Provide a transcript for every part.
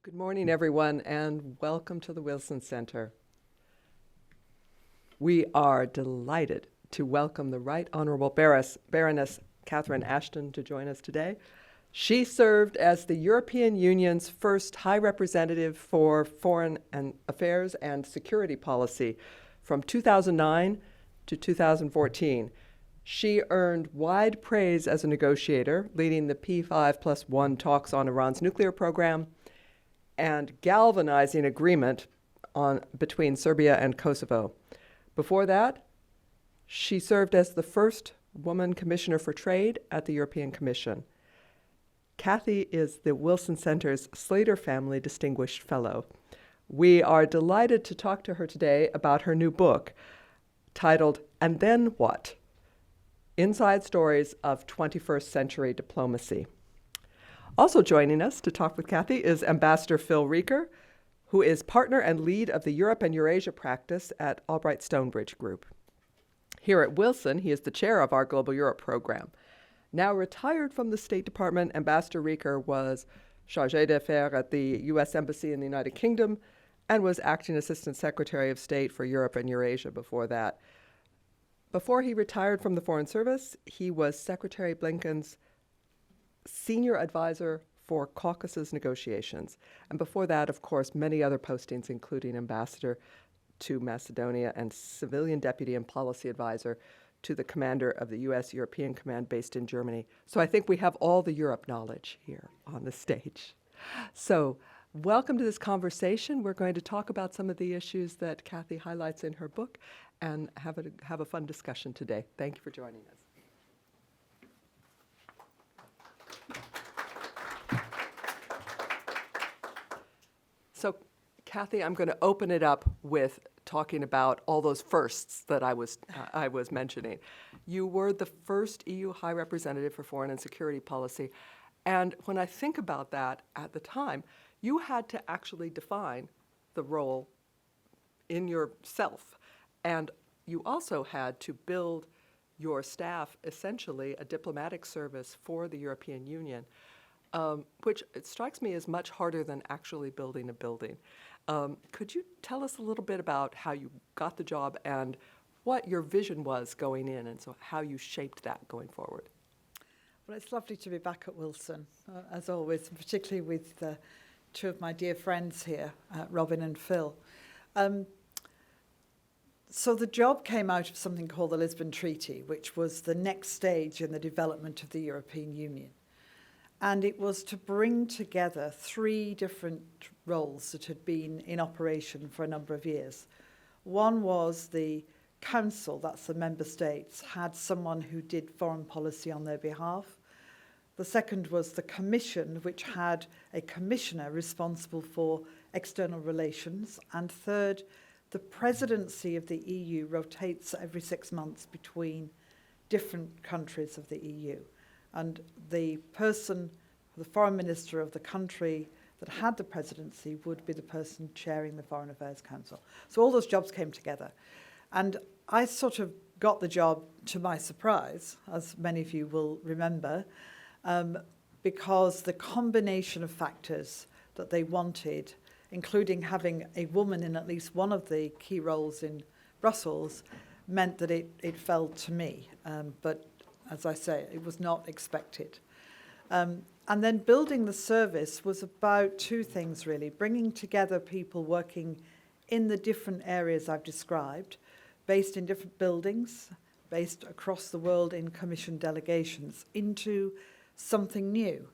Good morning, everyone, and welcome to the Wilson Center. We are delighted to welcome the Right Honorable Baroness Catherine Ashton to join us today. She served as the European Union's first High Representative for Foreign Affairs and Security Policy from 2009 to 2014. She earned wide praise as a negotiator, leading the P5+1 talks on Iran's nuclear program and galvanizing agreement between Serbia and Kosovo. Before that, she served as the first woman commissioner for trade at the European Commission. Cathy is the Wilson Center's Slater Family Distinguished Fellow. We are delighted to talk to her today about her new book titled, "And Then What? Inside Stories of 21st Century Diplomacy." Also joining us to talk with Cathy is Ambassador Phil Reeker, who is partner and lead of the Europe and Eurasia practice at Albright Stonebridge Group. Here at Wilson, he is the chair of our Global Europe program. Now retired from the State Department, Ambassador Reeker was chargé d'affaires at the U.S. Embassy in the United Kingdom and was acting Assistant Secretary of State for Europe and Eurasia before that. Before he retired from the Foreign Service, he was Secretary Blinken's senior advisor for Caucasus negotiations. And before that, of course, many other postings, including ambassador to Macedonia and civilian deputy and policy advisor to the commander of the U.S. European Command based in Germany. So I think we have all the Europe knowledge here on the stage. So welcome to this conversation. We're going to talk about some of the issues that Cathy highlights in her book and have a fun discussion today. Thank you for joining us. So, Cathy, I'm going to open it up with talking about all those firsts that I was mentioning. You were the first EU High Representative for Foreign and Security Policy, and when I think about that at the time, you had to actually define the role in yourself, and you also had to build your staff, essentially a diplomatic service for the European Union. Which it strikes me as much harder than actually building a building. Could you tell us a little bit about how you got the job and what your vision was going in, and so how you shaped that going forward? Well, it's lovely to be back at Wilson, as always, particularly with two of my dear friends here, Robin and Phil. So the job came out of something called the Lisbon Treaty, which was the next stage in the development of the European Union. And it was to bring together three different roles that had been in operation for a number of years. One was the Council, that's the member states, had someone who did foreign policy on their behalf. The second was the Commission, which had a commissioner responsible for external relations. And third, the presidency of the EU rotates every 6 months between different countries of the EU. And the person, the foreign minister of the country that had the presidency would be the person chairing the Foreign Affairs Council. So all those jobs came together. And I sort of got the job to my surprise, as many of you will remember, because the combination of factors that they wanted, including having a woman in at least one of the key roles in Brussels, meant that it fell to me. But as I say, it was not expected. And then building the service was about two things, really. Bringing together people working in the different areas I've described, based in different buildings, based across the world in commission delegations, into something new.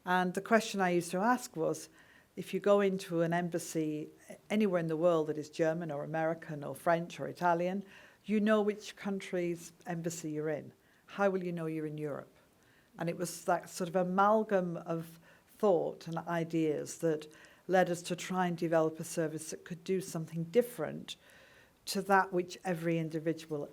And the question I used to ask was, if you go into an embassy anywhere in the world that is German or American or French or Italian, you know which country's embassy you're in. How will you know you're in Europe? And it was that sort of amalgam of thought and ideas that led us to try and develop a service that could do something different to that which every individual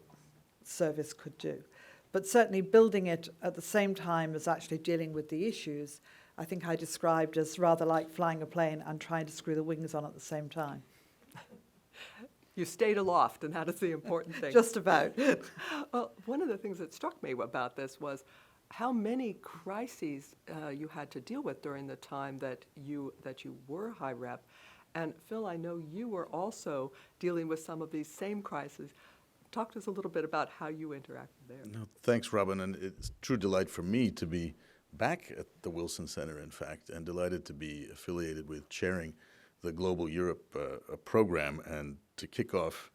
service could do. But certainly building it at the same time as actually dealing with the issues, I think I described as rather like flying a plane and trying to screw the wings on at the same time. You stayed aloft, and that is the important thing. Just about. Well, one of the things that struck me about this was how many crises you had to deal with during the time that you were High Rep. And Phil, I know you were also dealing with some of these same crises. Talk to us a little bit about how you interacted there. No, thanks, Robin, and it's a true delight for me to be back at the Wilson Center, in fact, and delighted to be affiliated with chairing the Global Europe program. And to kick off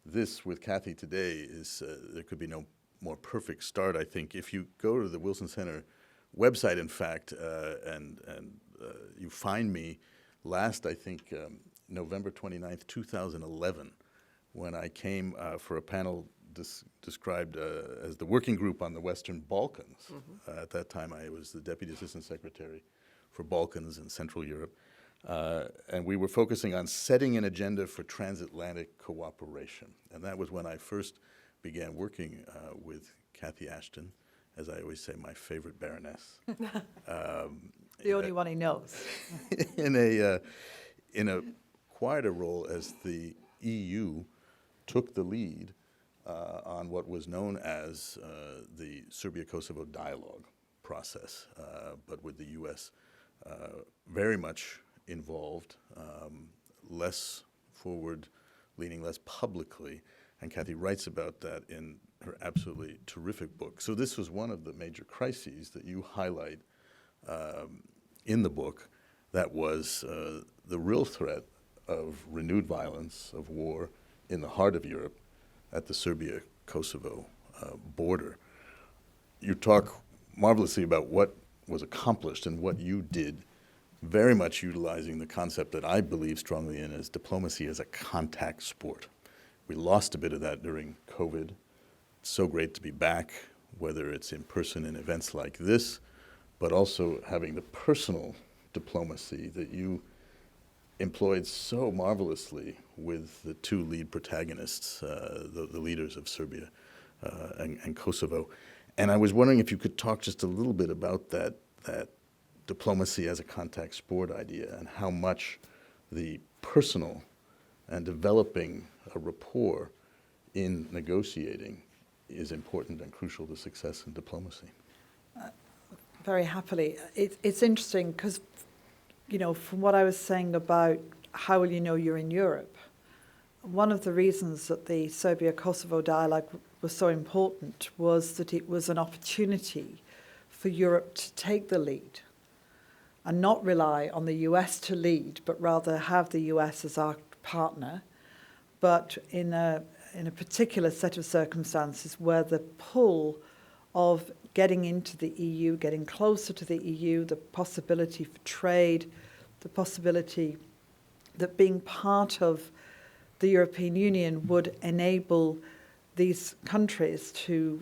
this with Cathy today is there could be no more perfect start, I think. If you go to the Wilson Center website, in fact, and you find me last, I think, November 29th, 2011, when I came for a panel described as the Working Group on the Western Balkans. Mm-hmm. At that time, I was the Deputy Assistant Secretary for Balkans and Central Europe. And we were focusing on setting an agenda for transatlantic cooperation. And that was when I first began working with Cathy Ashton, as I always say, my favorite Baroness. The only one he knows. in a quieter role as the EU took the lead on what was known as the Serbia-Kosovo dialogue process, but with the U.S. Very much involved, less forward-leaning, less publicly, and Cathy writes about that in her absolutely terrific book. So this was one of the major crises that you highlight in the book. That was the real threat of renewed violence, of war in the heart of Europe at the Serbia-Kosovo border. You talk marvelously about what was accomplished and what you did, very much utilizing the concept that I believe strongly in as diplomacy as a contact sport. We lost a bit of that during COVID. It's so great to be back, whether it's in person in events like this, but also having the personal diplomacy that you employed so marvelously with the two lead protagonists, the leaders of Serbia and Kosovo. And I was wondering if you could talk just a little bit about that diplomacy as a contact sport idea and how much the personal and developing a rapport in negotiating is important and crucial to success in diplomacy. Very happily. It's interesting because, you know, from what I was saying about how will you know you're in Europe, one of the reasons that the Serbia-Kosovo dialogue was so important was that it was an opportunity for Europe to take the lead and not rely on the US to lead, but rather have the US as our partner, but in a particular set of circumstances where the pull of getting into the EU, getting closer to the EU, the possibility for trade, the possibility that being part of the European Union would enable these countries to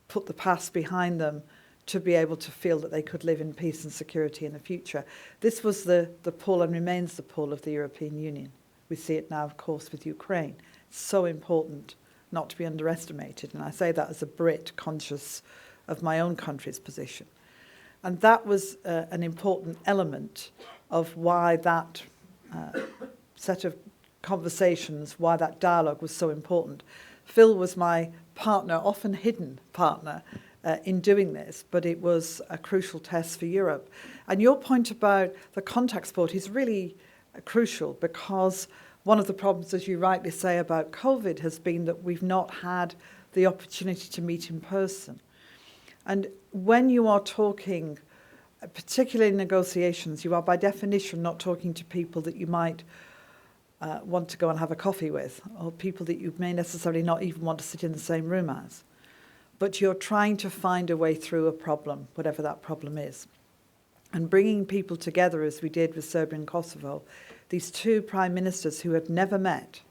put the past behind them, to be able to feel that they could live in peace and security in the future. This was the pull and remains the pull of the European Union. We see it now, of course, with Ukraine. It's so important not to be underestimated, and I say that as a Brit conscious of my own country's position. And that was an important element of why that set of conversations, why that dialogue was so important. Phil was my partner, often hidden partner, in doing this, but it was a crucial test for Europe. And your point about the contact sport is really crucial, because one of the problems, as you rightly say, about COVID has been that we've not had the opportunity to meet in person. And when you are talking, particularly in negotiations, you are by definition not talking to people that you might want to go and have a coffee with, or people that you may necessarily not even want to sit in the same room as. But you're trying to find a way through a problem, whatever that problem is. And bringing people together, as we did with Serbia and Kosovo, these two prime ministers who had never met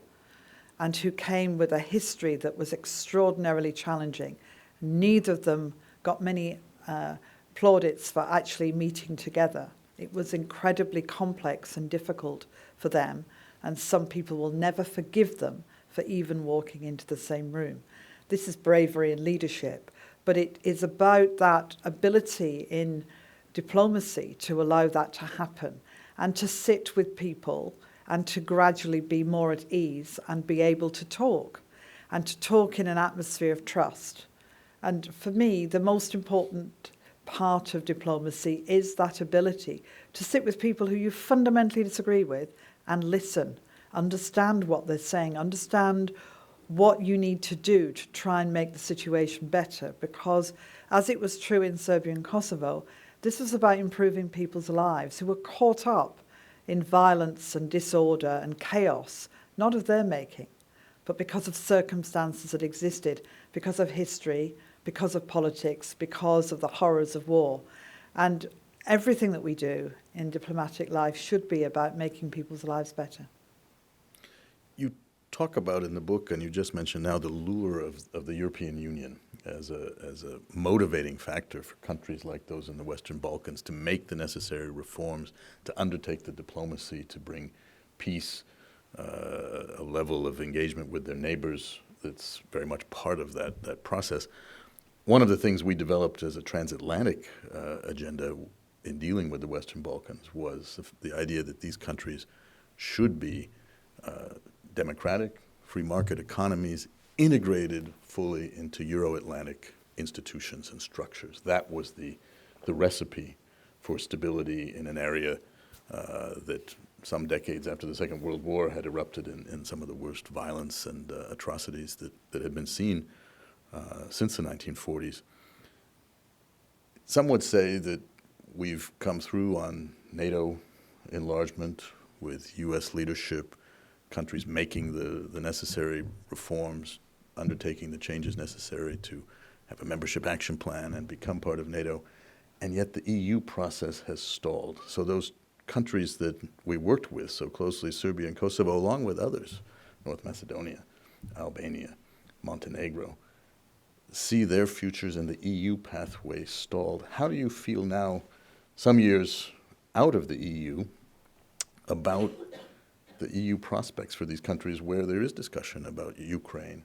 and who came with a history that was extraordinarily challenging. Neither of them got many plaudits for actually meeting together. It was incredibly complex and difficult for them, and some people will never forgive them for even walking into the same room. This is bravery and leadership, but it is about that ability in diplomacy to allow that to happen and to sit with people and to gradually be more at ease and be able to talk, and to talk in an atmosphere of trust And for me, the most important part of diplomacy is that ability to sit with people who you fundamentally disagree with and listen, understand what they're saying, understand what you need to do to try and make the situation better. Because as it was true in Serbia and Kosovo, this was about improving people's lives who were caught up in violence and disorder and chaos, not of their making, but because of circumstances that existed, because of history, because of politics, because of the horrors of war. And everything that we do in diplomatic life should be about making people's lives better. You talk about in the book, and you just mentioned now, the lure of the European Union as a motivating factor for countries like those in the Western Balkans to make the necessary reforms, to undertake the diplomacy, to bring peace, a level of engagement with their neighbors that's very much part of that process. One of the things we developed as a transatlantic agenda in dealing with the Western Balkans was the idea that these countries should be democratic, free market economies, integrated fully into Euro-Atlantic institutions and structures. That was the recipe for stability in an area that some decades after the Second World War had erupted in some of the worst violence and atrocities that had been seen since the 1940s. Some would say that we've come through on NATO enlargement with U.S. leadership, countries making the necessary reforms, undertaking the changes necessary to have a membership action plan and become part of NATO, and yet the EU process has stalled. So those countries that we worked with so closely, Serbia and Kosovo, along with others, North Macedonia, Albania, Montenegro, see their futures in the EU pathway stalled. How do you feel now, some years out of the EU, about the EU prospects for these countries where there is discussion about Ukraine,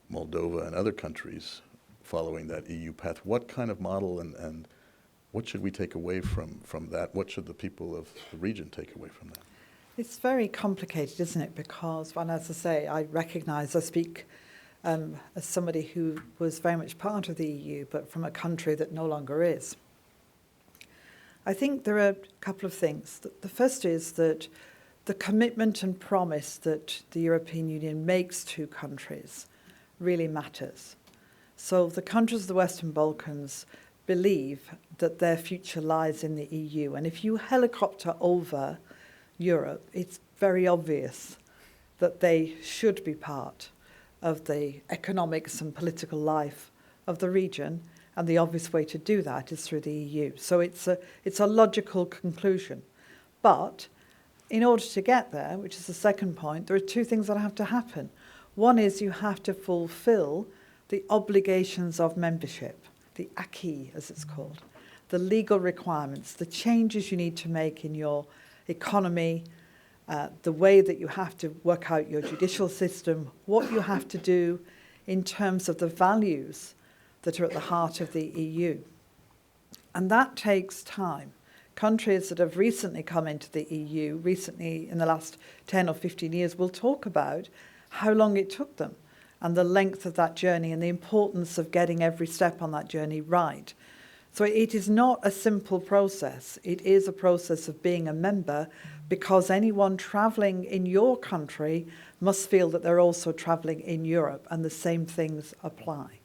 Moldova, and other countries following that EU path? What kind of model and what should we take away from that? What should the people of the region take away from that? It's very complicated, isn't it? Because, and as I say, I recognise, I speak as somebody who was very much part of the EU, but from a country that no longer is. I think there are a couple of things. The first is that the commitment and promise that the European Union makes to countries really matters. So the countries of the Western Balkans believe that their future lies in the EU. And if you helicopter over Europe, it's very obvious that they should be part of the economics and political life of the region, and the obvious way to do that is through the EU. So it's a logical conclusion. But in order to get there, which is the second point, there are two things that have to happen. One is you have to fulfill the obligations of membership, the acquis, as it's called, the legal requirements, the changes you need to make in your economy, the way that you have to work out your judicial system, what you have to do in terms of the values that are at the heart of the EU. And that takes time. Countries that have recently come into the EU, recently in the last 10 or 15 years, will talk about how long it took them and the length of that journey and the importance of getting every step on that journey right. So it is not a simple process. It is a process of being a member, because anyone travelling in your country must feel that they're also travelling in Europe, and the same things apply.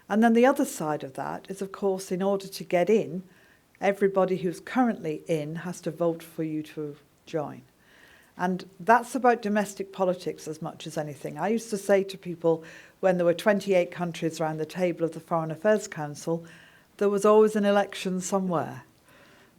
And then the other side of that is, of course, in order to get in, everybody who's currently in has to vote for you to join. And that's about domestic politics as much as anything. I used to say to people, when there were 28 countries around the table of the Foreign Affairs Council, there was always an election somewhere.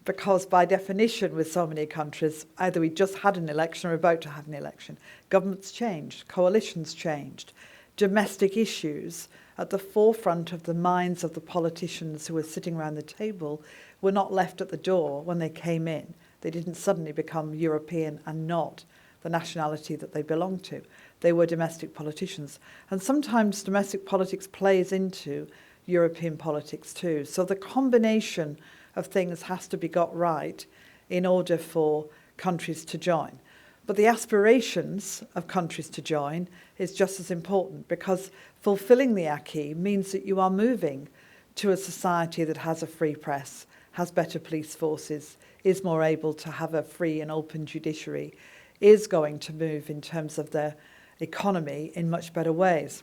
Because by definition, with so many countries, either we just had an election or about to have an election. Governments changed, coalitions changed, domestic issues at the forefront of the minds of the politicians who were sitting around the table were not left at the door when they came in. They didn't suddenly become European and not the nationality that they belonged to. They were domestic politicians. And sometimes domestic politics plays into European politics too. So the combination of things has to be got right in order for countries to join. But the aspirations of countries to join is just as important, because fulfilling the acquis means that you are moving to a society that has a free press, has better police forces, is more able to have a free and open judiciary, is going to move in terms of their economy in much better ways.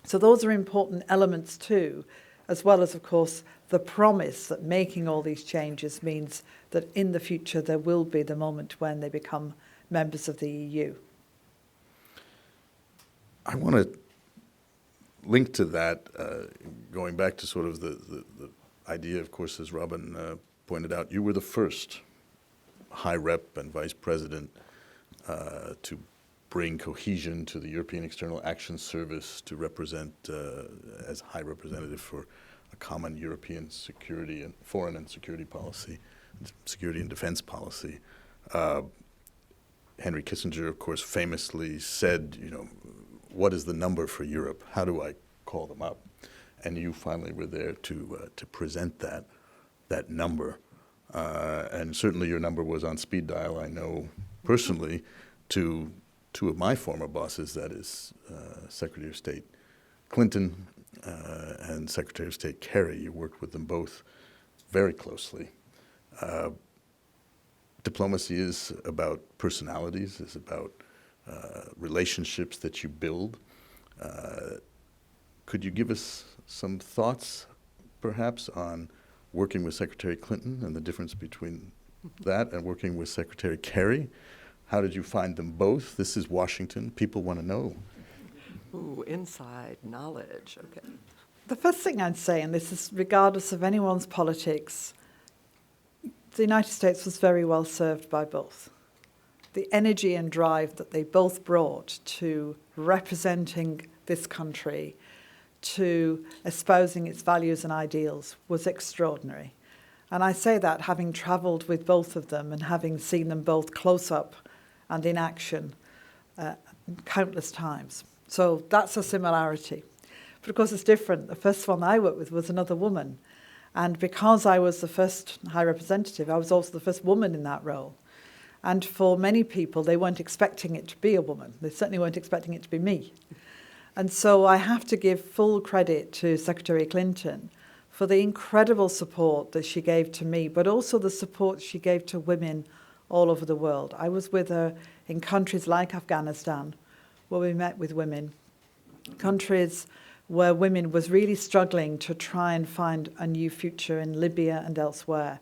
So those are important elements too, as well as, of course, the promise that making all these changes means that in the future there will be the moment when they become members of the EU. I want to link to that, going back to sort of the idea, of course, as Robin pointed out, you were the first High Rep and Vice President to bring cohesion to the European External Action Service, to represent as High Representative for a common European security and foreign and security policy, security and defense policy. Henry Kissinger, of course, famously said, you know, what is the number for Europe? How do I call them up? And you finally were there to present that number. And certainly your number was on speed dial, I know personally, to two of my former bosses, that is Secretary of State Clinton and Secretary of State Kerry. You worked with them both very closely. Diplomacy is about personalities, is about relationships that you build. Could you give us some thoughts, perhaps, on working with Secretary Clinton and the difference between that and working with Secretary Kerry? How did you find them both? This is Washington. People want to know. Ooh, inside knowledge. Okay. The first thing I'd say, and this is regardless of anyone's politics, the United States was very well served by both. The energy and drive that they both brought to representing this country, to espousing its values and ideals, was extraordinary. And I say that having travelled with both of them and having seen them both close up and in action countless times. So that's a similarity. But of course it's different. The first one I worked with was another woman. And because I was the first High Representative, I was also the first woman in that role. And for many people, they weren't expecting it to be a woman. They certainly weren't expecting it to be me. And so I have to give full credit to Secretary Clinton for the incredible support that she gave to me, but also the support she gave to women all over the world. I was with her in countries like Afghanistan, where we met with women, countries where women was really struggling to try and find a new future in Libya and elsewhere,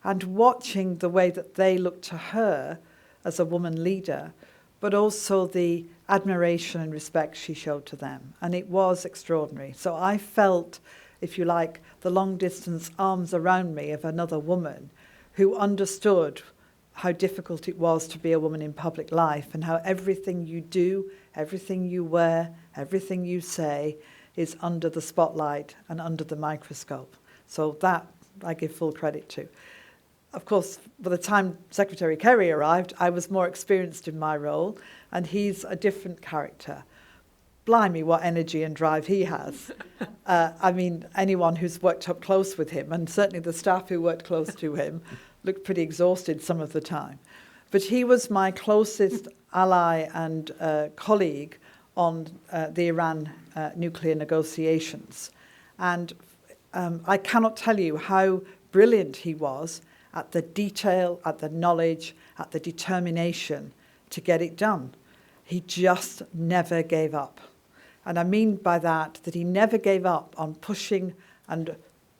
and watching the way that they looked to her as a woman leader, but also the admiration and respect she showed to them. And it was extraordinary. So I felt, if you like, the long-distance arms around me of another woman who understood how difficult it was to be a woman in public life, and how everything you do, everything you wear, everything you say is under the spotlight and under the microscope. So that I give full credit to. Of course, by the time Secretary Kerry arrived, I was more experienced in my role, and he's a different character. Blimey, what energy and drive he has. I mean, anyone who's worked up close with him, and certainly the staff who worked close to him, looked pretty exhausted some of the time. But he was my closest ally and colleague on the Iran nuclear negotiations. And I cannot tell you how brilliant he was at the detail, at the knowledge, at the determination to get it done. He just never gave up. And I mean by that he never gave up on pushing and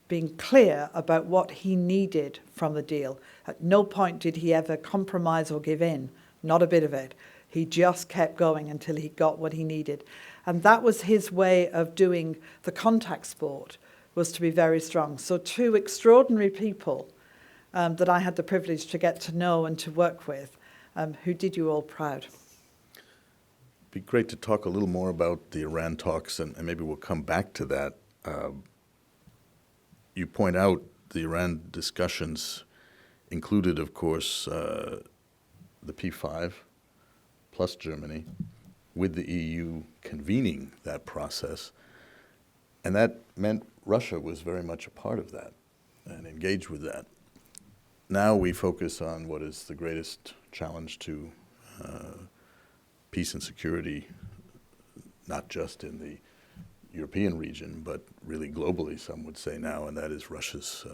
being clear about what he needed from the deal. At no point did he ever compromise or give in, not a bit of it. He just kept going until he got what he needed. And that was his way of doing the contact sport, was to be very strong. So two extraordinary people that I had the privilege to get to know and to work with, who did you all proud. It'd be great to talk a little more about the Iran talks, and maybe we'll come back to that. You point out the Iran discussions included, of course, the P5 plus Germany, with the EU convening that process. And that meant Russia was very much a part of that and engaged with that. Now we focus on what is the greatest challenge to peace and security, not just in the European region, but really globally, some would say now, and that is Russia's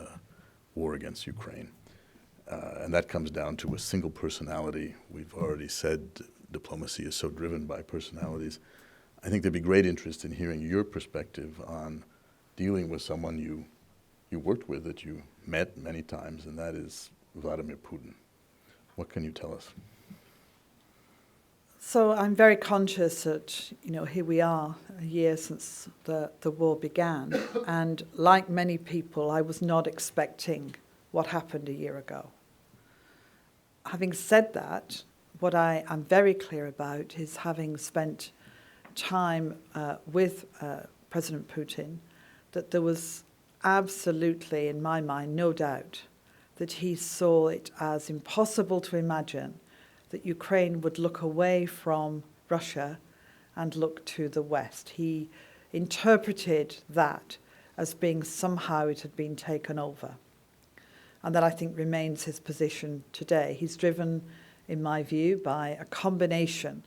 war against Ukraine. And that comes down to a single personality. We've already said diplomacy is so driven by personalities. I think there'd be great interest in hearing your perspective on dealing with someone you worked with, that you met many times, and that is Vladimir Putin. What can you tell us? So I'm very conscious that, here we are, a year since the war began, and like many people, I was not expecting what happened a year ago. Having said that, what I am very clear about is, having spent time with President Putin, that there was absolutely, in my mind, no doubt that he saw it as impossible to imagine that Ukraine would look away from Russia and look to the West. He interpreted that as being somehow it had been taken over. And that, I think, remains his position today. He's driven, in my view, by a combination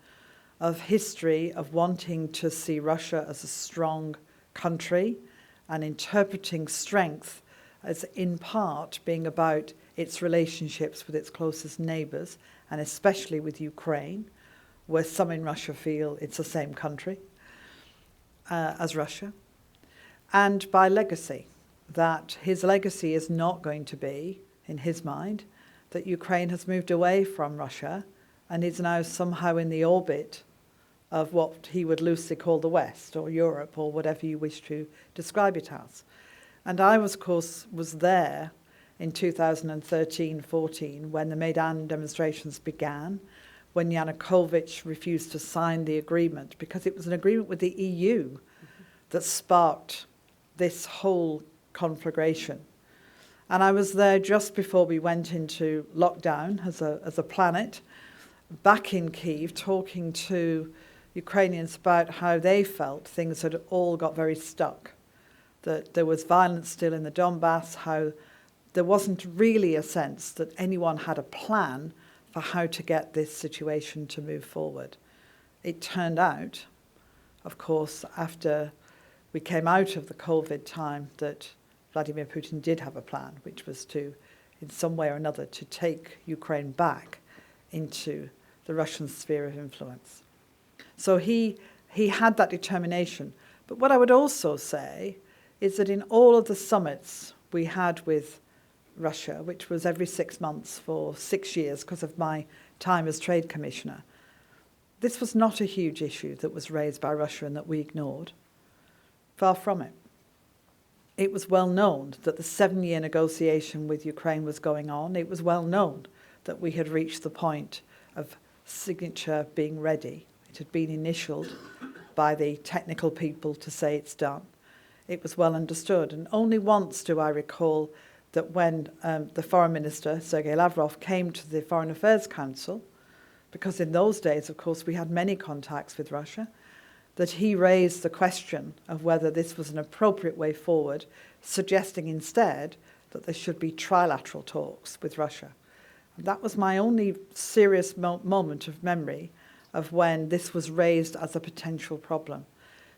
of history of wanting to see Russia as a strong country and interpreting strength as, in part, being about its relationships with its closest neighbours, and especially with Ukraine, where some in Russia feel it's the same country as Russia, and by legacy, that his legacy is not going to be, in his mind, that Ukraine has moved away from Russia and is now somehow in the orbit of what he would loosely call the West or Europe or whatever you wish to describe it as. And I, of course, was there in 2013-14 when the Maidan demonstrations began, when Yanukovych refused to sign the agreement, because it was an agreement with the EU that sparked this whole conflagration. And I was there just before we went into lockdown as a planet, back in Kyiv, talking to Ukrainians about how they felt things had all got very stuck, that there was violence still in the Donbass, how there wasn't really a sense that anyone had a plan for how to get this situation to move forward. It turned out, of course, after we came out of the COVID time, that Vladimir Putin did have a plan, which was to, in some way or another, to take Ukraine back into the Russian sphere of influence. So he had that determination. But what I would also say is that in all of the summits we had with Russia, which was every 6 months for 6 years because of my time as Trade Commissioner, this was not a huge issue that was raised by Russia and that we ignored. Far from it. It was well known that the 7-year negotiation with Ukraine was going on. It was well known that we had reached the point of signature being ready. It had been initialed by the technical people to say it's done. It was well understood. And only once do I recall that when the Foreign Minister, Sergei Lavrov, came to the Foreign Affairs Council, because in those days, of course, we had many contacts with Russia, that he raised the question of whether this was an appropriate way forward, suggesting instead that there should be trilateral talks with Russia. And that was my only serious moment of memory of when this was raised as a potential problem.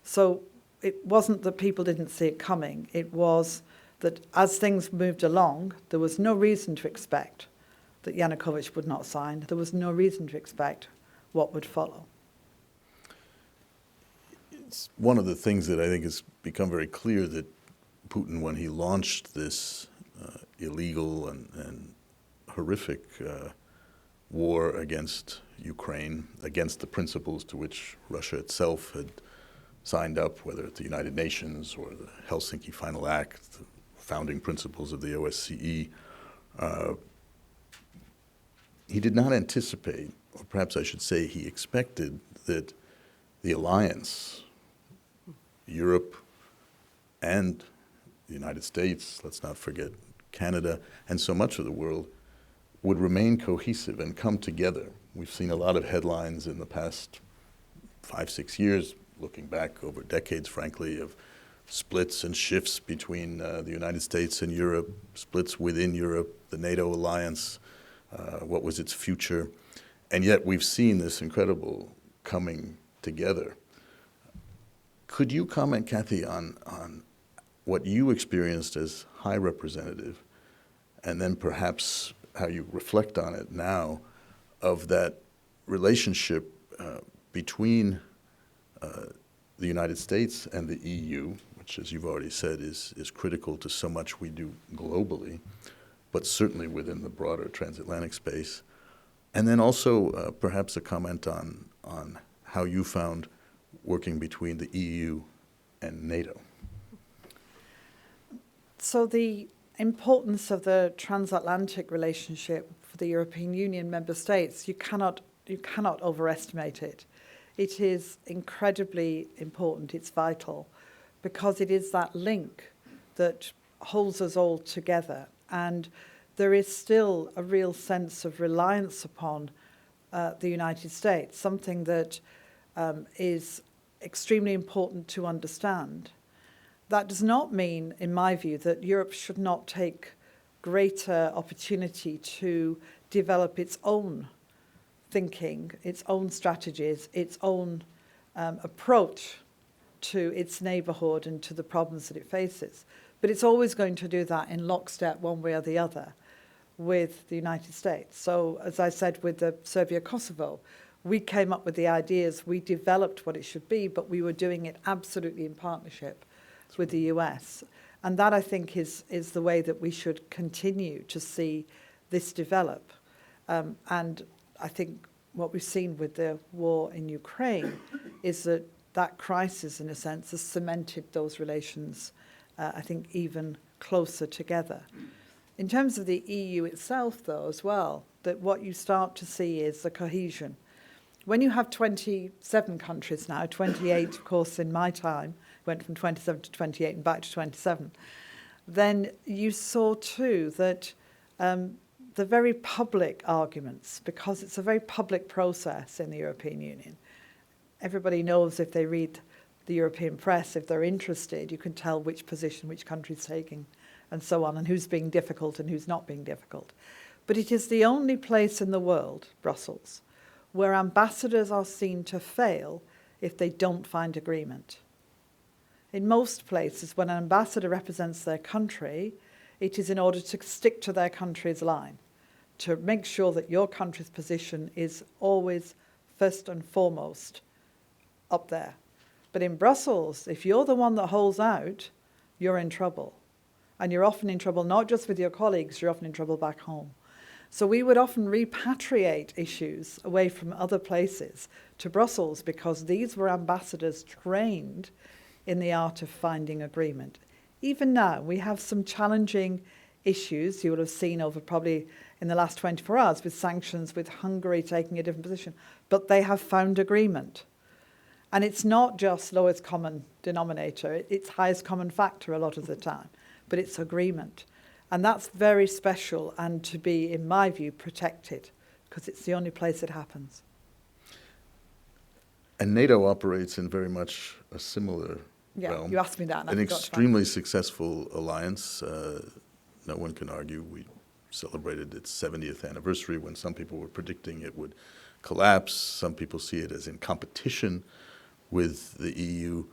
So it wasn't that people didn't see it coming. It was that as things moved along, there was no reason to expect that Yanukovych would not sign. There was no reason to expect what would follow. It's one of the things that I think has become very clear, that Putin, when he launched this illegal and horrific war against Ukraine, against the principles to which Russia itself had signed up, whether at the United Nations or the Helsinki Final Act, the founding principles of the OSCE, he did not anticipate, or perhaps I should say he expected, that the alliance, Europe and the United States, let's not forget Canada, and so much of the world, would remain cohesive and come together. We've seen a lot of headlines in the past 5-6 years, looking back over decades, frankly, of splits and shifts between the United States and Europe, splits within Europe, the NATO alliance, what was its future. And yet we've seen this incredible coming together. Could you comment, Cathy, on what you experienced as High Representative, and then perhaps how you reflect on it now, of that relationship between the United States and the EU, which, as you've already said, is critical to so much we do globally, but certainly within the broader transatlantic space. And then also perhaps a comment on how you found working between the EU and NATO. So the importance of the transatlantic relationship for the European Union member states, you cannot overestimate it. It is incredibly important, it's vital, because it is that link that holds us all together. And there is still a real sense of reliance upon the United States, something that is extremely important to understand. That does not mean, in my view, that Europe should not take greater opportunity to develop its own thinking, its own strategies, its own approach to its neighbourhood and to the problems that it faces. But it's always going to do that in lockstep, one way or the other, with the United States. So, as I said, with the Serbia-Kosovo, we came up with the ideas, we developed what it should be, but we were doing it absolutely in partnership with the US. And that, I think, is the way that we should continue to see this develop. And I think what we've seen with the war in Ukraine is that that crisis, in a sense, has cemented those relations, I think, even closer together. In terms of the EU itself, though, as well, that what you start to see is the cohesion. When you have 27 countries now, 28, of course, in my time, went from 27 to 28 and back to 27, then you saw, too, that the very public arguments, because it's a very public process in the European Union, everybody knows if they read the European press, if they're interested, you can tell which position which country's taking and so on, and who's being difficult and who's not being difficult. But it is the only place in the world, Brussels, where ambassadors are seen to fail if they don't find agreement. In most places, when an ambassador represents their country, it is in order to stick to their country's line, to make sure that your country's position is always first and foremost up there. But in Brussels, if you're the one that holds out, you're in trouble. And you're often in trouble not just with your colleagues, you're often in trouble back home. So we would often repatriate issues away from other places to Brussels because these were ambassadors trained in the art of finding agreement. Even now, we have some challenging issues you will have seen over probably in the last 24 hours with sanctions, with Hungary taking a different position, but they have found agreement. And it's not just lowest common denominator, it's highest common factor a lot of the time, but it's agreement. And that's very special and to be, in my view, protected, because it's the only place it happens. And NATO operates in very much a similar realm. You asked me that. And an extremely successful alliance. No one can argue. We celebrated its 70th anniversary when some people were predicting it would collapse. Some people see it as in competition with the EU.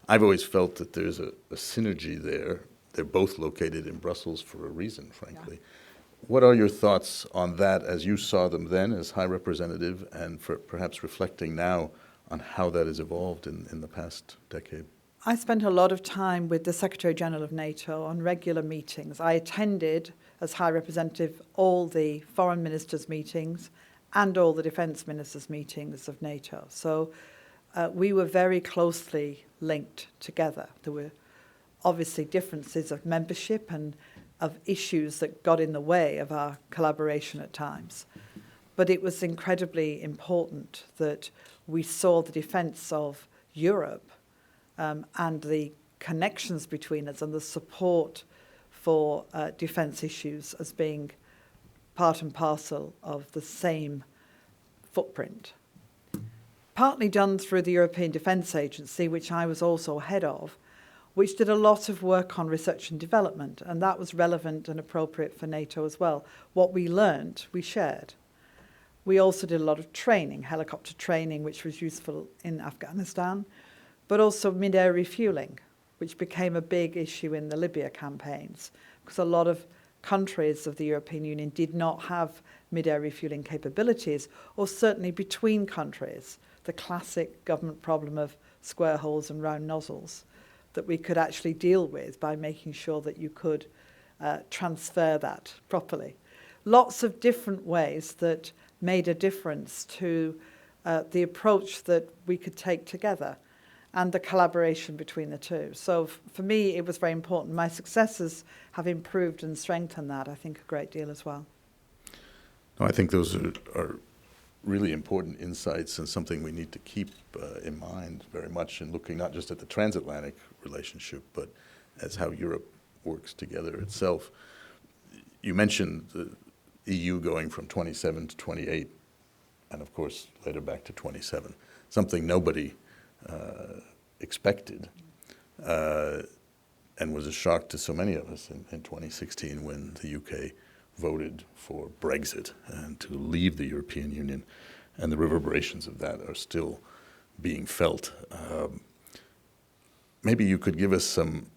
I've always felt that there's a synergy there. They're both located in Brussels for a reason, frankly. Yeah. What are your thoughts on that as you saw them then as High Representative, and for perhaps reflecting now on how that has evolved in the past decade? I spent a lot of time with the Secretary General of NATO on regular meetings. I attended, as High Representative, all the foreign ministers' meetings and all the defence ministers' meetings of NATO. So we were very closely linked together. There were obviously differences of membership and of issues that got in the way of our collaboration at times. But it was incredibly important that we saw the defence of Europe and the connections between us and the support for defence issues as being part and parcel of the same footprint. Partly done through the European Defence Agency, which I was also head of, which did a lot of work on research and development, and that was relevant and appropriate for NATO as well. What we learned, we shared. We also did a lot of training, helicopter training, which was useful in Afghanistan, but also mid-air refueling, which became a big issue in the Libya campaigns, because a lot of countries of the European Union did not have mid-air refueling capabilities, or certainly between countries, the classic government problem of square holes and round nozzles that we could actually deal with by making sure that you could transfer that properly. Lots of different ways that made a difference to the approach that we could take together and the collaboration between the two. So for me, it was very important. My successors have improved and strengthened that, I think, a great deal as well. No, I think those are really important insights and something we need to keep in mind very much in looking not just at the transatlantic relationship, but as how Europe works together itself. You mentioned the EU going from 27 to 28, and of course later back to 27, something nobody expected and was a shock to so many of us in 2016 when the UK voted for Brexit and to leave the European Union, and the reverberations of that are still being felt. Maybe you could give us some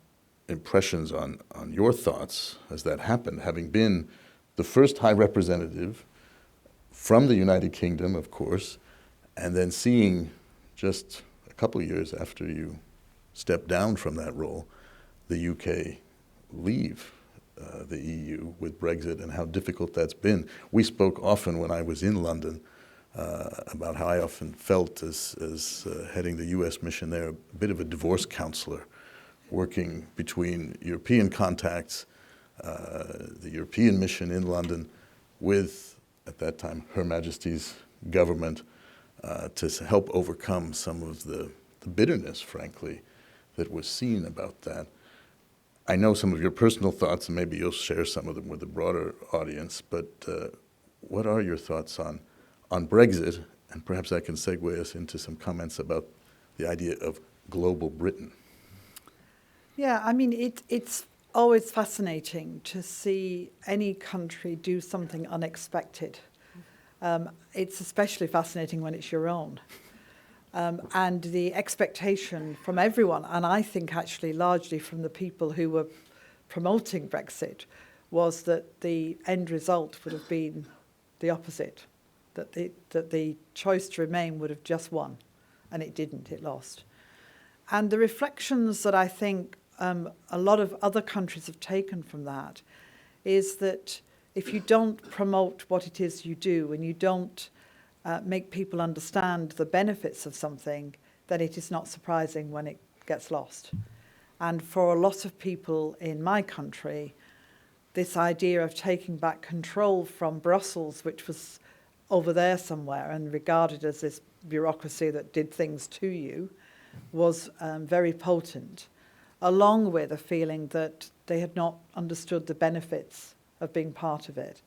impressions on your thoughts as that happened, having been the first High Representative from the United Kingdom, of course, and then seeing just a couple of years after you stepped down from that role, the UK leave the EU with Brexit and how difficult that's been. We spoke often when I was in London about how I often felt as heading the US mission there, a bit of a divorce counselor, working between European contacts, the European mission in London with, at that time, Her Majesty's government to help overcome some of the bitterness, frankly, that was seen about that. I know some of your personal thoughts, and maybe you'll share some of them with the broader audience, but what are your thoughts on Brexit? And perhaps I can segue us into some comments about the idea of global Britain. Yeah, I mean, it's always fascinating to see any country do something unexpected. It's especially fascinating when it's your own. And the expectation from everyone, and I think actually largely from the people who were promoting Brexit, was that the end result would have been the opposite, that the choice to remain would have just won, and it didn't, it lost. And the reflections that I think a lot of other countries have taken from that is that if you don't promote what it is you do and you don't make people understand the benefits of something, then it is not surprising when it gets lost. And for a lot of people in my country, this idea of taking back control from Brussels, which was over there somewhere and regarded as this bureaucracy that did things to you, was very potent, along with a feeling that they had not understood the benefits of being part of it.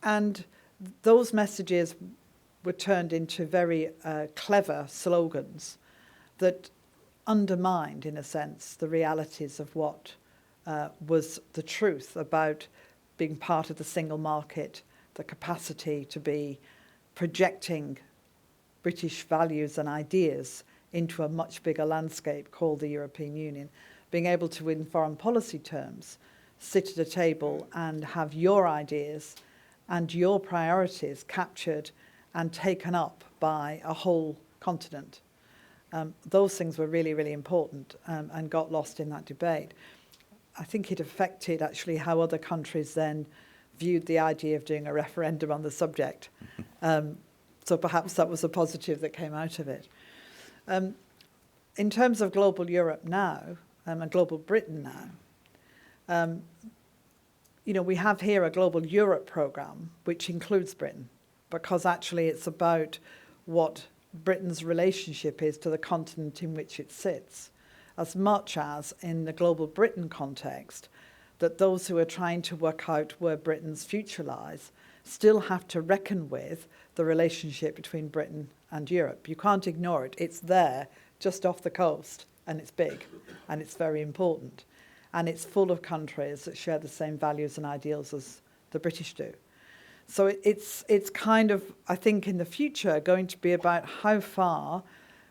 And those messages were turned into very clever slogans that undermined, in a sense, the realities of what was the truth about being part of the single market, the capacity to be projecting British values and ideas into a much bigger landscape called the European Union, being able to, in foreign policy terms, sit at a table and have your ideas and your priorities captured and taken up by a whole continent. Those things were really, really important and got lost in that debate. I think it affected actually how other countries then viewed the idea of doing a referendum on the subject. So perhaps that was a positive that came out of it. In terms of global Europe now, and global Britain now, we have here a global Europe programme, which includes Britain, because actually it's about what Britain's relationship is to the continent in which it sits, as much as in the global Britain context, that those who are trying to work out where Britain's future lies still have to reckon with the relationship between Britain and Europe. You can't ignore it. It's there, just off the coast, and it's big, and it's very important. And it's full of countries that share the same values and ideals as the British do. So it's kind of, I think, in the future going to be about how far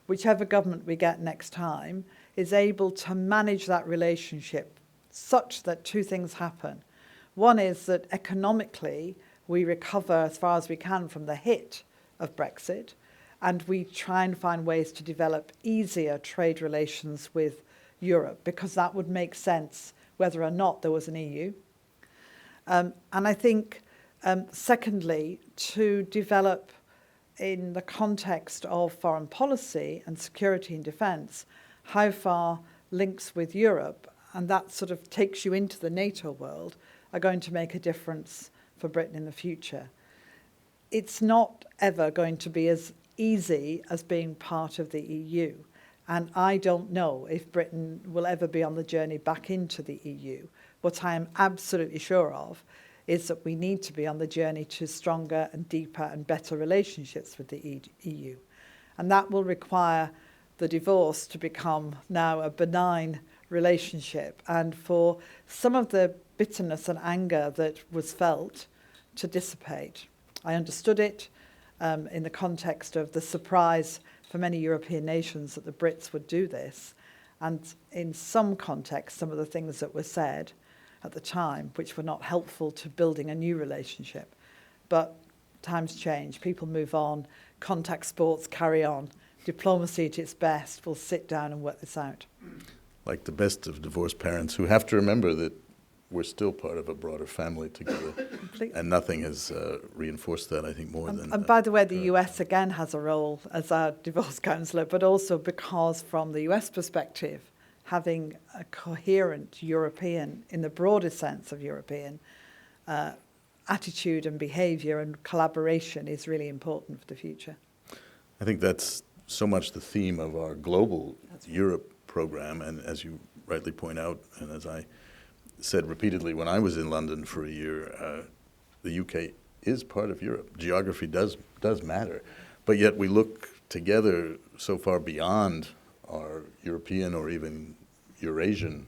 whichever government we get next time is able to manage that relationship such that two things happen. One is that economically we recover as far as we can from the hit of Brexit, and we try and find ways to develop easier trade relations with Europe, because that would make sense whether or not there was an EU. And I think, secondly, to develop in the context of foreign policy and security and defence, how far links with Europe, and that sort of takes you into the NATO world, are going to make a difference for Britain in the future. It's not ever going to be as easy as being part of the EU. And I don't know if Britain will ever be on the journey back into the EU. What I am absolutely sure of is that we need to be on the journey to stronger and deeper and better relationships with the EU. And that will require the divorce to become now a benign relationship, and for some of the bitterness and anger that was felt to dissipate. I understood it in the context of the surprise for many European nations that the Brits would do this, and in some context, some of the things that were said at the time, which were not helpful to building a new relationship. But times change, people move on, contact sports carry on, diplomacy at its best will sit down and work this out. Like the best of divorced parents who have to remember that we're still part of a broader family together. And nothing has reinforced that, I think, more than... And by the way, the US again has a role as our divorce counsellor, but also because from the US perspective, having a coherent European, in the broader sense of European, attitude and behaviour and collaboration is really important for the future. I think that's so much the theme of our global Europe program, and as you rightly point out, and as I said repeatedly when I was in London for a year, the UK is part of Europe. Geography does matter, but yet we look together so far beyond our European or even Eurasian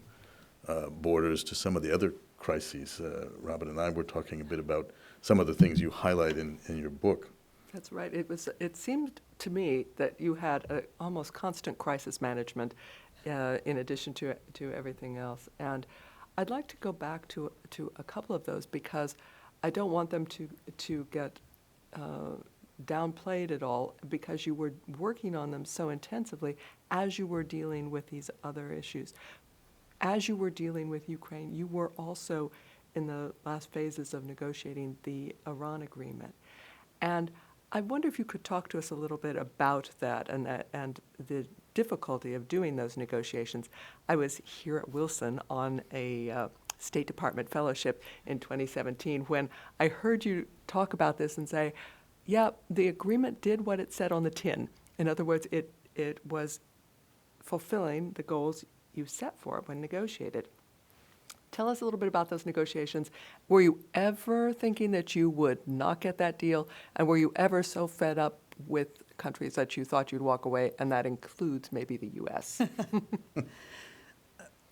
borders to some of the other crises. Robin and I were talking a bit about some of the things you highlight in your book. That's right. It seemed to me that you had a almost constant crisis management in addition to everything else. And I'd like to go back to a couple of those, because I don't want them to get downplayed at all, because you were working on them so intensively as you were dealing with these other issues. As you were dealing with Ukraine, you were also in the last phases of negotiating the Iran agreement. And I wonder if you could talk to us a little bit about that and the difficulty of doing those negotiations. I was here at Wilson on a State Department fellowship in 2017 when I heard you talk about this and say, yeah, the agreement did what it said on the tin. In other words, it was fulfilling the goals you set for it when negotiated. Tell us a little bit about those negotiations. Were you ever thinking that you would not get that deal? And were you ever so fed up with countries that you thought you'd walk away? And that includes maybe the U.S.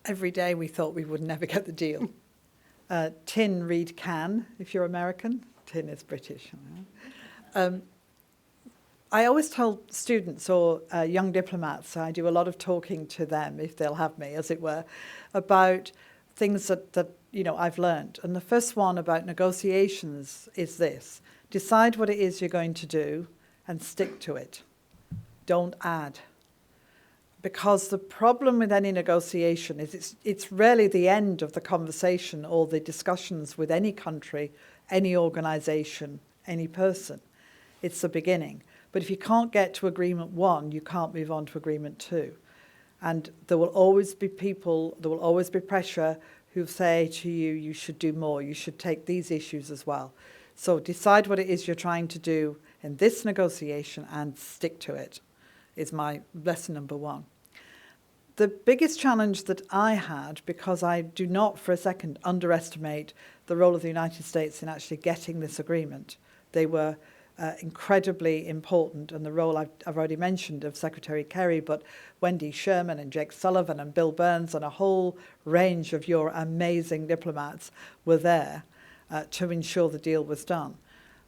Every day we thought we would never get the deal. Tin, read can, if you're American. Tin is British. I always tell students or young diplomats, I do a lot of talking to them, if they'll have me, as it were, about things that I've learned. And the first one about negotiations is this: decide what it is you're going to do and stick to it. Don't add. Because the problem with any negotiation is it's rarely the end of the conversation or the discussions with any country, any organisation, any person. It's the beginning. But if you can't get to agreement 1, you can't move on to agreement 2. And there will always be people, there will always be pressure who say to you, you should do more, you should take these issues as well. So decide what it is you're trying to do in this negotiation and stick to it, is my lesson number 1. The biggest challenge that I had, because I do not for a second underestimate the role of the United States in actually getting this agreement. They were incredibly important, and the role I've already mentioned of Secretary Kerry, but Wendy Sherman and Jake Sullivan and Bill Burns and a whole range of your amazing diplomats were there to ensure the deal was done.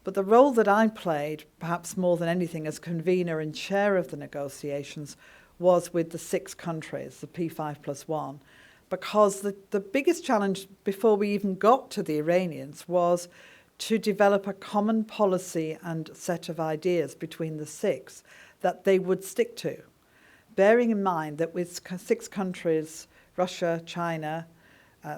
But the role that I played, perhaps more than anything as convener and chair of the negotiations, was with the 6 countries, the P5+1, because the biggest challenge before we even got to the Iranians was to develop a common policy and set of ideas between the 6 that they would stick to. Bearing in mind that with 6 countries, Russia, China,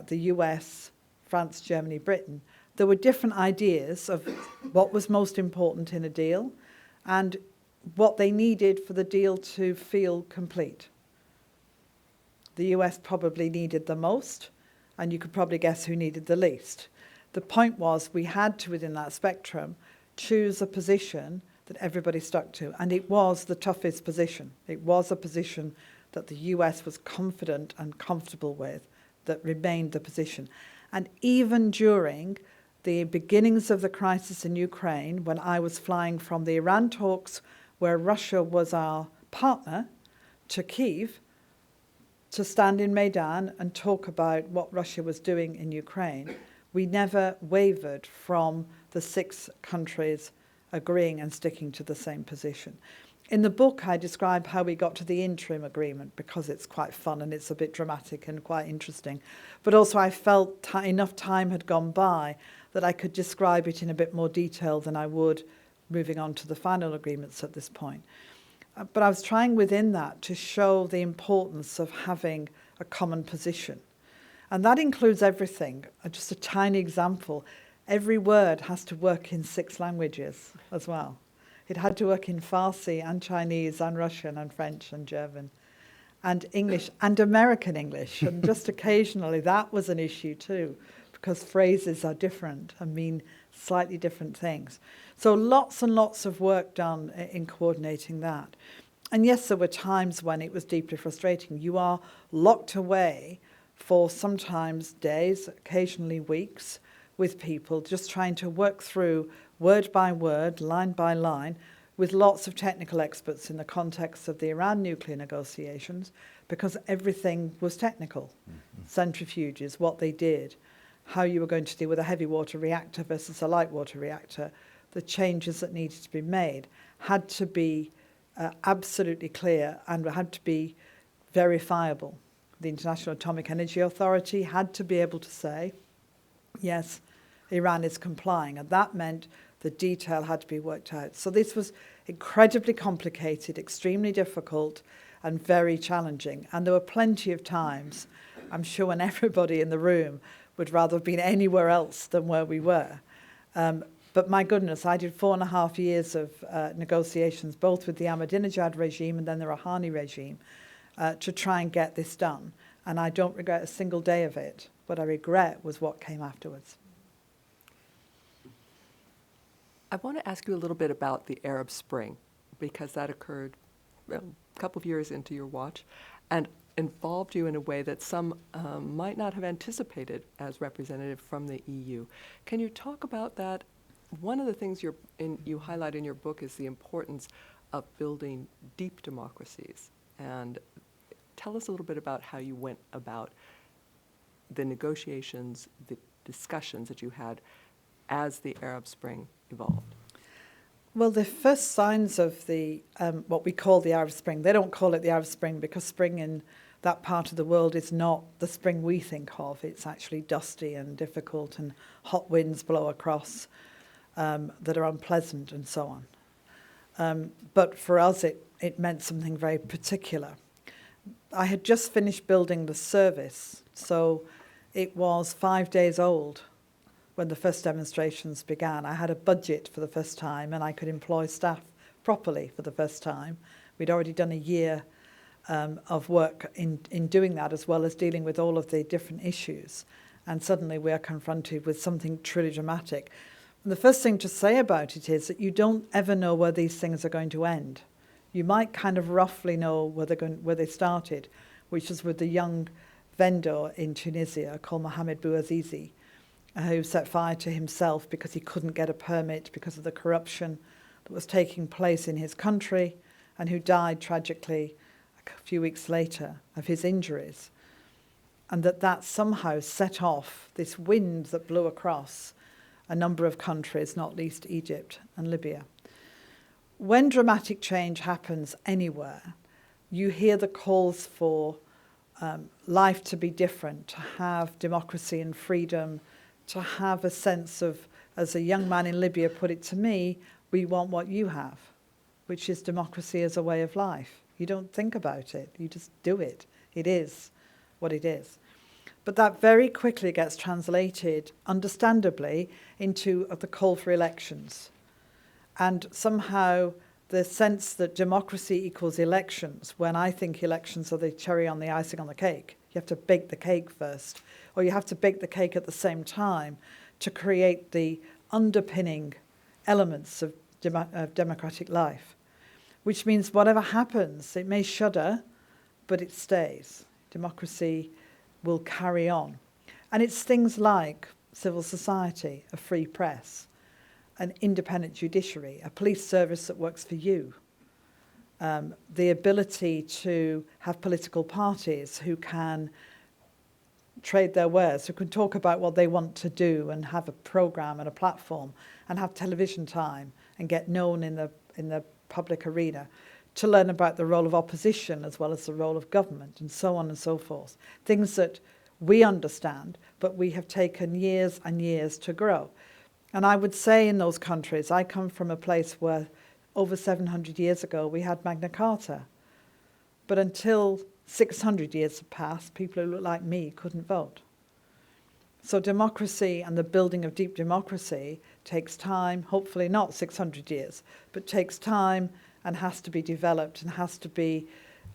the US, France, Germany, Britain, there were different ideas of what was most important in a deal and what they needed for the deal to feel complete. The US probably needed the most, and you could probably guess who needed the least. The point was we had to, within that spectrum, choose a position that everybody stuck to, and it was the toughest position. It was a position that the US was confident and comfortable with, that remained the position. And even during the beginnings of the crisis in Ukraine, when I was flying from the Iran talks, where Russia was our partner, to Kyiv, to stand in Maidan and talk about what Russia was doing in Ukraine, we never wavered from the 6 countries agreeing and sticking to the same position. In the book, I describe how we got to the interim agreement because it's quite fun and it's a bit dramatic and quite interesting. But also I felt enough time had gone by that I could describe it in a bit more detail than I would moving on to the final agreements at this point. But I was trying within that to show the importance of having a common position. And that includes everything. Just a tiny example. Every word has to work in 6 languages as well. It had to work in Farsi and Chinese and Russian and French and German and English and American English. And just occasionally that was an issue too, because phrases are different and mean slightly different things. So lots and lots of work done in coordinating that. And yes, there were times when it was deeply frustrating. You are locked away for sometimes days, occasionally weeks, with people just trying to work through word by word, line by line, with lots of technical experts in the context of the Iran nuclear negotiations, because everything was technical. Centrifuges, what they did, how you were going to deal with a heavy water reactor versus a light water reactor, the changes that needed to be made had to be absolutely clear and had to be verifiable. The International Atomic Energy Authority had to be able to say, yes, Iran is complying, and that meant the detail had to be worked out. So this was incredibly complicated, extremely difficult, and very challenging. And there were plenty of times, I'm sure, when everybody in the room would rather have been anywhere else than where we were. But my goodness, I did 4.5 years of negotiations, both with the Ahmadinejad regime and then the Rouhani regime, to try and get this done. And I don't regret a single day of it. What I regret was what came afterwards. I want to ask you a little bit about the Arab Spring, because that occurred a couple of years into your watch and involved you in a way that some might not have anticipated as representative from the EU. Can you talk about that? One of the things you highlight in your book is the importance of building deep democracies. And tell us a little bit about how you went about the negotiations, the discussions that you had as the Arab Spring evolved. Well, the first signs of the what we call the Arab Spring, they don't call it the Arab Spring because spring in that part of the world is not the spring we think of. It's actually dusty and difficult, and hot winds blow across that are unpleasant and so on. But for us, it meant something very particular. I had just finished building the service, so it was 5 days old when the first demonstrations began. I had a budget for the first time, and I could employ staff properly for the first time. We'd already done a year of work in doing that, as well as dealing with all of the different issues. And suddenly we are confronted with something truly dramatic. And the first thing to say about it is that you don't ever know where these things are going to end. You might kind of roughly know where they started, which was with the young vendor in Tunisia called Mohamed Bouazizi, who set fire to himself because he couldn't get a permit because of the corruption that was taking place in his country, and who died tragically a few weeks later of his injuries. And that somehow set off this wind that blew across a number of countries, not least Egypt and Libya. When dramatic change happens anywhere, you hear the calls for life to be different, to have democracy and freedom, to have a sense of, as a young man in Libya put it to me, we want what you have, which is democracy as a way of life. You don't think about it, you just do it. It is what it is. But that very quickly gets translated, understandably, into the call for elections. And somehow the sense that democracy equals elections, when I think elections are the cherry on the icing on the cake, you have to bake the cake first, or you have to bake the cake at the same time to create the underpinning elements of democratic life, which means whatever happens, it may shudder, but it stays. Democracy will carry on. And it's things like civil society, a free press, an independent judiciary, a police service that works for you, the ability to have political parties who can trade their wares, who can talk about what they want to do and have a program and a platform and have television time and get known in the public arena, to learn about the role of opposition as well as the role of government and so on and so forth. Things that we understand, but we have taken years and years to grow. And I would say in those countries, I come from a place where over 700 years ago we had Magna Carta. But until 600 years have passed, people who look like me couldn't vote. So democracy and the building of deep democracy takes time, hopefully not 600 years, but takes time and has to be developed and has to be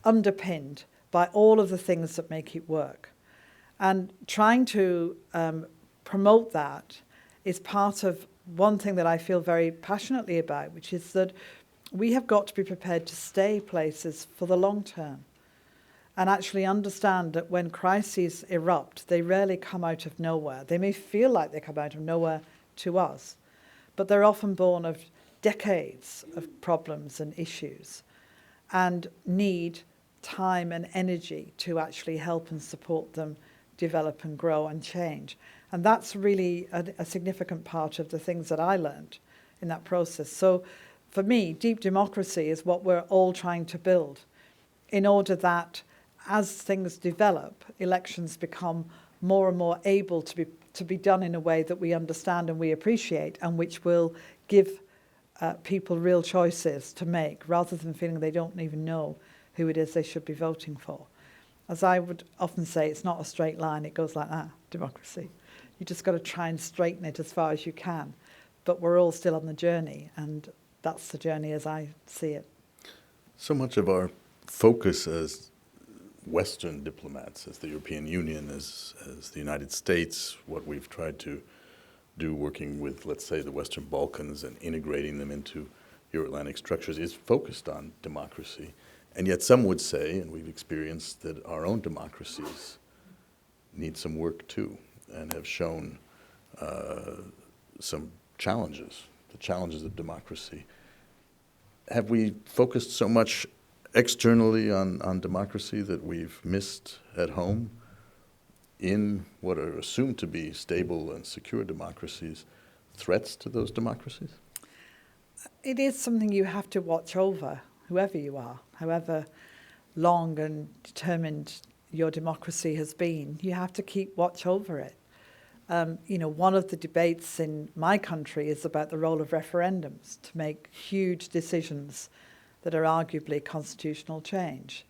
underpinned by all of the things that make it work. And trying to promote that is part of one thing that I feel very passionately about, which is that we have got to be prepared to stay places for the long term and actually understand that when crises erupt, they rarely come out of nowhere. They may feel like they come out of nowhere to us, but they're often born of decades of problems and issues and need time and energy to actually help and support them develop and grow and change. And that's really a significant part of the things that I learned in that process. So for me, deep democracy is what we're all trying to build in order that as things develop, elections become more and more able to be done in a way that we understand and we appreciate, and which will give people real choices to make rather than feeling they don't even know who it is they should be voting for. As I would often say, it's not a straight line, it goes like that, democracy. You just got to try and straighten it as far as you can. But we're all still on the journey, and that's the journey as I see it. So much of our focus as Western diplomats, as the European Union, as the United States, what we've tried to do working with, let's say, the Western Balkans and integrating them into Euro-Atlantic structures is focused on democracy. And yet some would say, and we've experienced, that our own democracies need some work too, and have shown some challenges, the challenges of democracy. Have we focused so much externally on democracy that we've missed at home in what are assumed to be stable and secure democracies, threats to those democracies? It is something you have to watch over, whoever you are, however long and determined your democracy has been. You have to keep watch over it. One of the debates in my country is about the role of referendums to make huge decisions that are arguably constitutional change.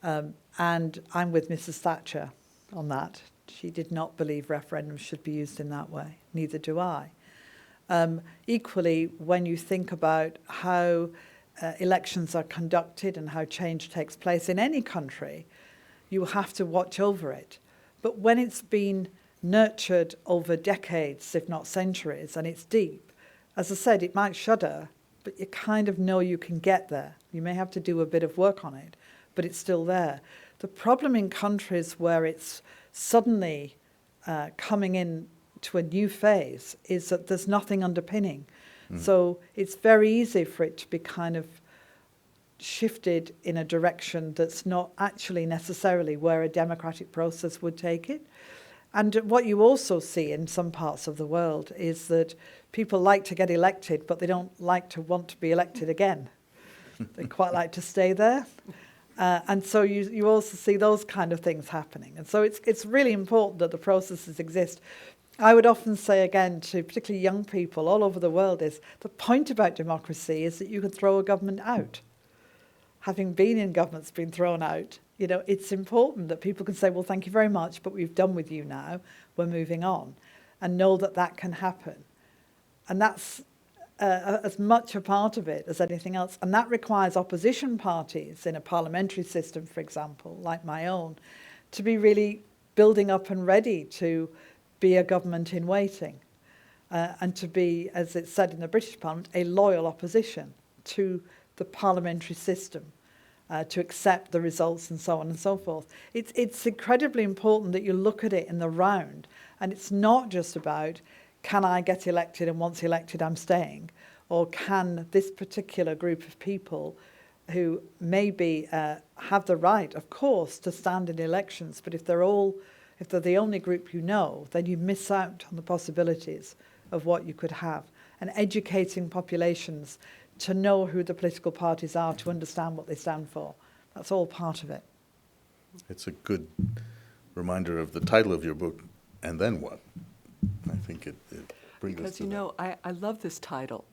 And I'm with Mrs. Thatcher on that. She did not believe referendums should be used in that way. Neither do I. Equally, when you think about how elections are conducted and how change takes place in any country, you have to watch over it. But when it's been nurtured over decades, if not centuries, and it's deep, as I said, it might shudder, but you kind of know you can get there. You may have to do a bit of work on it, but it's still there. The problem in countries where it's suddenly coming in to a new phase is that there's nothing underpinning. So it's very easy for it to be kind of shifted in a direction that's not actually necessarily where a democratic process would take it. And what you also see in some parts of the world is that people like to get elected, but they don't like to want to be elected again. They quite like to stay there. And so you also see those kind of things happening. And so it's really important that the processes exist. I would often say, again, to particularly young people all over the world, is the point about democracy is that you can throw a government out. Having been in governments being thrown out, you know, it's important that people can say, well, thank you very much, but we've done with you now, we're moving on, and know that that can happen. And that's as much a part of it as anything else. And that requires opposition parties in a parliamentary system, for example, like my own, to be really building up and ready to be a government in waiting, and to be, as it's said in the British Parliament, a loyal opposition to the parliamentary system, to accept the results and so on and so forth. It's incredibly important that you look at it in the round, and it's not just about, can I get elected and once elected I'm staying, or can this particular group of people who maybe have the right, of course, to stand in elections, but if they're the only group you know, then you miss out on the possibilities of what you could have. And educating populations to know who the political parties are, to understand what they stand for. That's all part of it. It's a good reminder of the title of your book, And Then What? I think it brings us Because, to you that. know, I love this title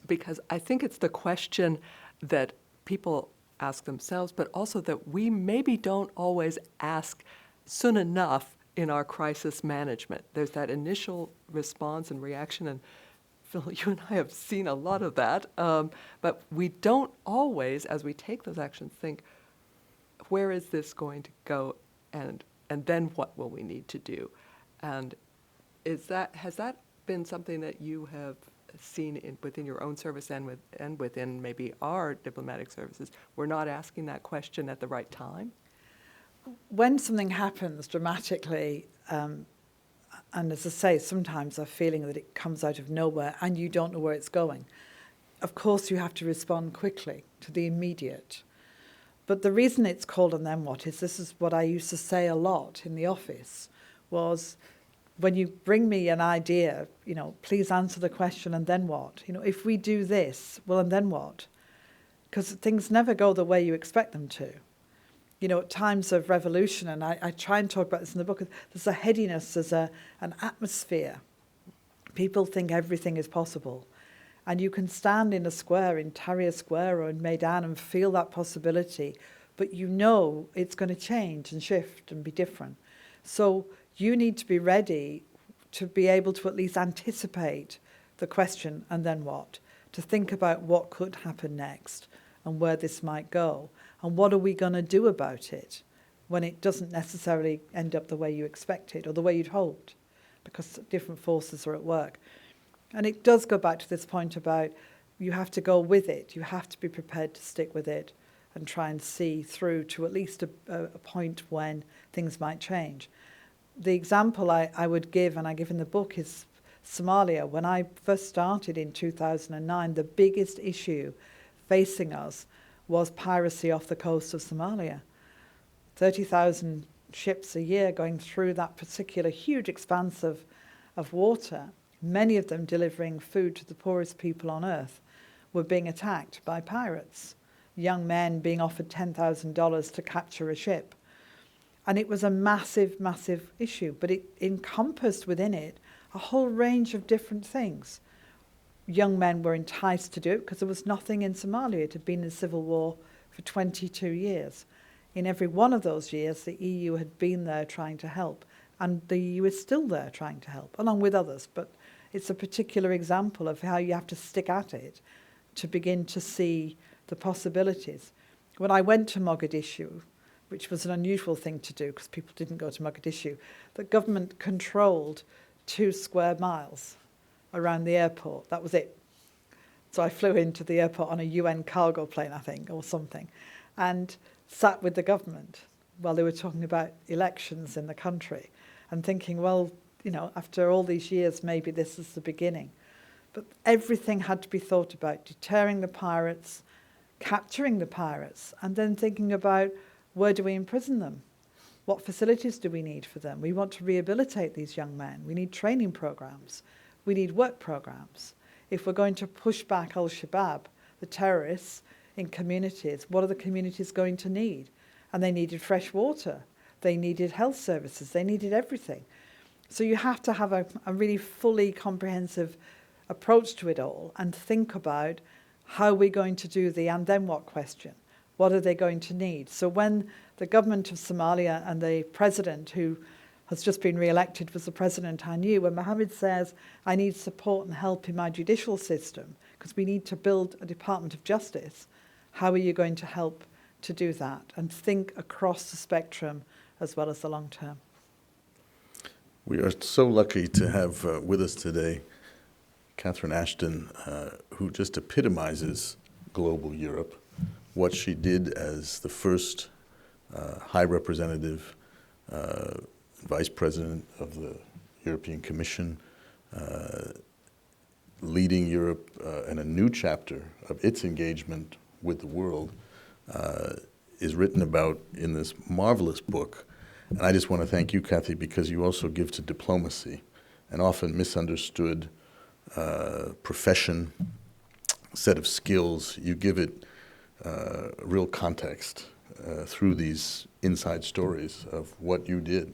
because I think it's the question that people ask themselves, but also that we maybe don't always ask soon enough in our crisis management. There's that initial response and reaction, and Phil, you and I have seen a lot of that, but we don't always, as we take those actions, think, where is this going to go, and then what will we need to do? And has that been something that you have seen within your own service and within maybe our diplomatic services? We're not asking that question at the right time? When something happens dramatically, and as I say, sometimes a feeling that it comes out of nowhere and you don't know where it's going. Of course, you have to respond quickly to the immediate. But the reason it's called And Then What is, this is what I used to say a lot in the office, was when you bring me an idea, you know, please answer the question, and then what? You know, if we do this, well, and then what? Because things never go the way you expect them to. You know, at times of revolution, and I try and talk about this in the book, there's a headiness, there's an atmosphere. People think everything is possible. And you can stand in a square, in Tahrir Square or in Maidan, and feel that possibility, but you know it's going to change and shift and be different. So you need to be ready to be able to at least anticipate the question, and then what? To think about what could happen next and where this might go. And what are we going to do about it when it doesn't necessarily end up the way you expected or the way you'd hoped, because different forces are at work. And it does go back to this point about you have to go with it. You have to be prepared to stick with it and try and see through to at least a point when things might change. The example I would give, and I give in the book, is Somalia. When I first started in 2009, the biggest issue facing us was piracy off the coast of Somalia. 30,000 ships a year going through that particular huge expanse of water, many of them delivering food to the poorest people on earth, were being attacked by pirates. Young men being offered $10,000 to capture a ship. And it was a massive, massive issue, but it encompassed within it a whole range of different things. Young men were enticed to do it because there was nothing in Somalia. It had been in civil war for 22 years. In every one of those years, the EU had been there trying to help, and the EU is still there trying to help, along with others. But it's a particular example of how you have to stick at it to begin to see the possibilities. When I went to Mogadishu, which was an unusual thing to do because people didn't go to Mogadishu, the government controlled 2 square miles around the airport. That was it. So I flew into the airport on a UN cargo plane, I think, or something, and sat with the government while they were talking about elections in the country and thinking, well, you know, after all these years, maybe this is the beginning. But everything had to be thought about, deterring the pirates, capturing the pirates, and then thinking about where do we imprison them? What facilities do we need for them? We want to rehabilitate these young men. We need training programs. We need work programs. If we're going to push back al-Shabaab, the terrorists, in communities, what are the communities going to need? And they needed fresh water. They needed health services. They needed everything. So you have to have a really fully comprehensive approach to it all and think about how we're going to do the and then what question. What are they going to need? So when the government of Somalia and the president, who has just been re-elected, was the president I knew, when Mohammed says, I need support and help in my judicial system because we need to build a Department of Justice, how are you going to help to do that? And think across the spectrum as well as the long term. We are so lucky to have with us today Catherine Ashton, who just epitomizes global Europe. What she did as the first High Representative, Vice President of the European Commission, leading Europe in a new chapter of its engagement with the world, is written about in this marvelous book. And I just want to thank you, Cathy, because you also give to diplomacy, an often misunderstood profession, set of skills. You give it real context through these inside stories of what you did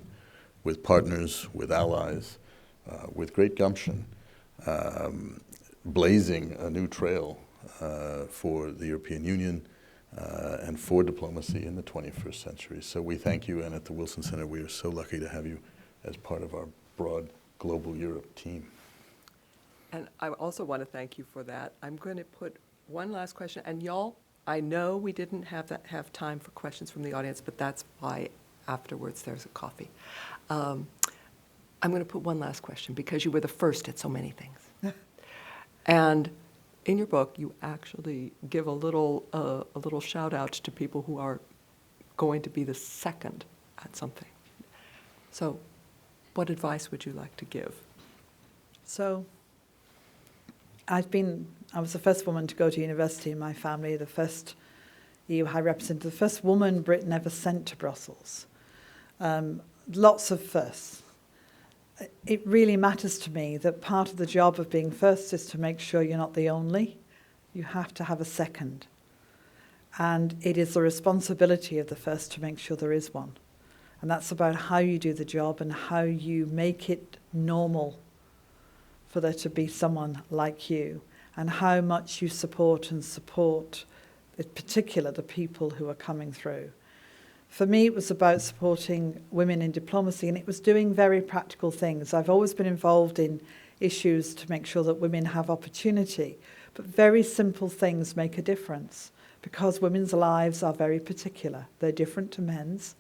with partners, with allies, with great gumption, blazing a new trail for the European Union and for diplomacy in the 21st century. So we thank you, and at the Wilson Center we are so lucky to have you as part of our broad global Europe team. And I also want to thank you for that. I'm going to put one last question, and y'all, I know we didn't have time for questions from the audience, but that's why afterwards there's a coffee. I'm going to put one last question because you were the first at so many things. And in your book, you actually give a little shout out to people who are going to be the second at something. So, what advice would you like to give? So, I was the first woman to go to university in my family, the first EU High Representative, the first woman Britain ever sent to Brussels. Lots of firsts. It really matters to me that part of the job of being first is to make sure you're not the only. You have to have a second. And it is the responsibility of the first to make sure there is one. And that's about how you do the job and how you make it normal for there to be someone like you, and how much you support, in particular, the people who are coming through. For me, it was about supporting women in diplomacy, and it was doing very practical things. I've always been involved in issues to make sure that women have opportunity, but very simple things make a difference because women's lives are very particular. They're different to men's,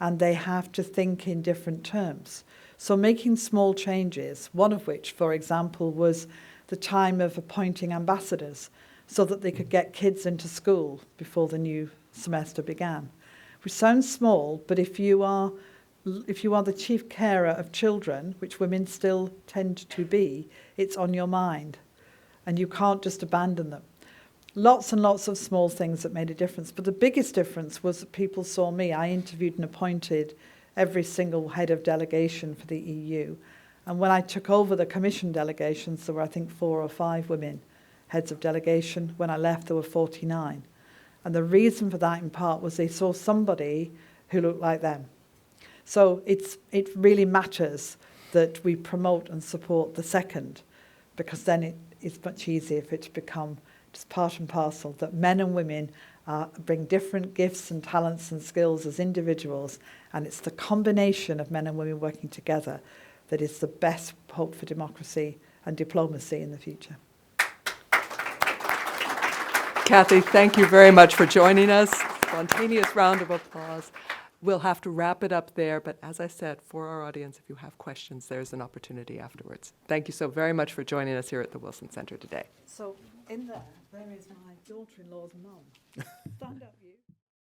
and they have to think in different terms. So making small changes, one of which, for example, was the time of appointing ambassadors so that they could get kids into school before the new semester began. Which sounds small, but if you are the chief carer of children, which women still tend to be, it's on your mind. And you can't just abandon them. Lots and lots of small things that made a difference. But the biggest difference was that people saw me. I interviewed and appointed every single head of delegation for the EU. And when I took over the Commission delegations, there were, I think, 4 or 5 women heads of delegation. When I left, there were 49. And the reason for that, in part, was they saw somebody who looked like them. So it really matters that we promote and support the second, because then it's much easier for it to become just part and parcel, that men and women bring different gifts and talents and skills as individuals, and it's the combination of men and women working together that is the best hope for democracy and diplomacy in the future. Cathy, thank you very much for joining us. Spontaneous round of applause. We'll have to wrap it up there, but as I said, for our audience, if you have questions, there's an opportunity afterwards. Thank you so very much for joining us here at the Wilson Center today. So in there is my daughter-in-law's mum. Stand up, you.